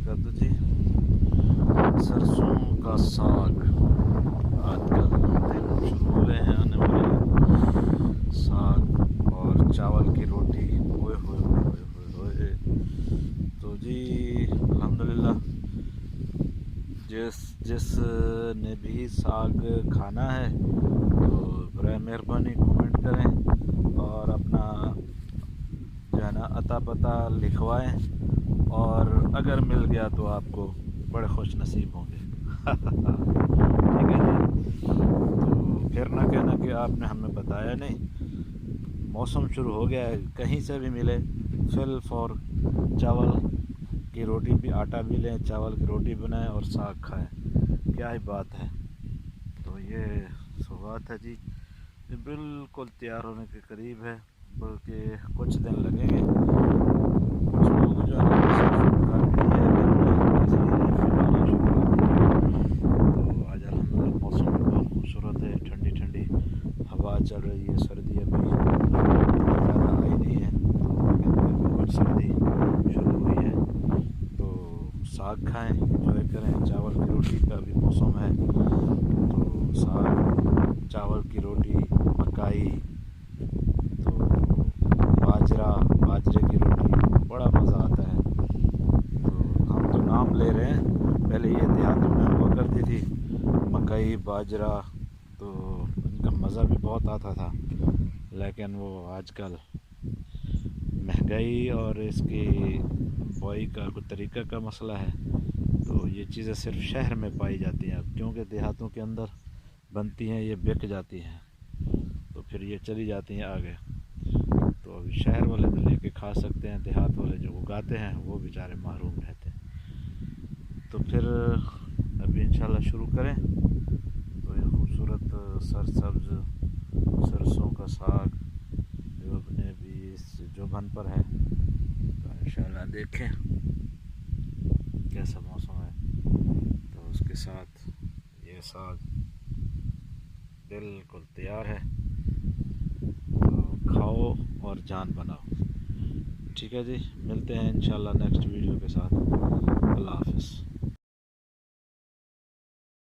वबरकातुहू जी। सरसों का साग आजकल दिन शुरू हो गए हैं आने वाले। साग और चावल की रोटी, ओए होए होए होए होए। तो जी अल्हम्दुलिल्लाह, जिसने भी साग खाना है तो बराए मेहरबानी कमेंट करें और अपना जो है ना अता पता लिखवाएं, और अगर मिल गया तो आपको बड़े खुश नसीब होंगे। ठीक है जी। तो फिर ना कहना कि आपने हमें बताया नहीं। मौसम शुरू हो गया है, कहीं से भी मिले फिल फॉर चावल की रोटी भी, आटा भी लें, चावल की रोटी बनाएं और साग खाएं। क्या ही बात है। तो ये सौगात है जी, ये बिल्कुल तैयार होने के करीब है, बल्कि कुछ दिन लगेंगे। कुछ लोग जो है तो आज अल्हम्दुलिल्लाह मौसम भी बहुत खूबसूरत है, ठंडी ठंडी हवा चल रही है। सर्दी अभी ज़्यादा आई नहीं है, तो कुछ सर्दी शुरू हुई है। तो साग खाएं, एंजॉय करें। चावल की रोटी का भी मौसम है, तो साग, चावल की रोटी, मकाई, तो बाजरे की रोटी, बड़ा मज़ा आता है। तो हम तो नाम ले रहे हैं, पहले ये देहातों में हुआ करती थी मकई, बाजरा, तो इनका मज़ा भी बहुत आता था। लेकिन वो आजकल महंगाई और इसकी बुआई का कोई तरीक़ा का मसला है, तो ये चीज़ें सिर्फ शहर में पाई जाती हैं अब, क्योंकि देहातों के अंदर बनती हैं, ये बिक जाती हैं, तो फिर ये चली जाती हैं आगे। तो अभी शहर वाले तो लेके खा सकते हैं, देहात वाले जो उगाते हैं वो बेचारे महरूम रहते हैं। तो फिर अभी इंशाल्लाह शुरू करें। तो ये खूबसूरत सरसब्ज़ सरसों का साग जो अपने भी इस जोबन पर है, तो इंशाल्लाह देखें कैसा मौसम है। तो उसके साथ ये साग बिल्कुल तैयार है, तो खाओ और जान बनाओ। ठीक है जी, मिलते हैं इंशाल्लाह नेक्स्ट वीडियो के साथ। अल्लाह हाफ़िज़।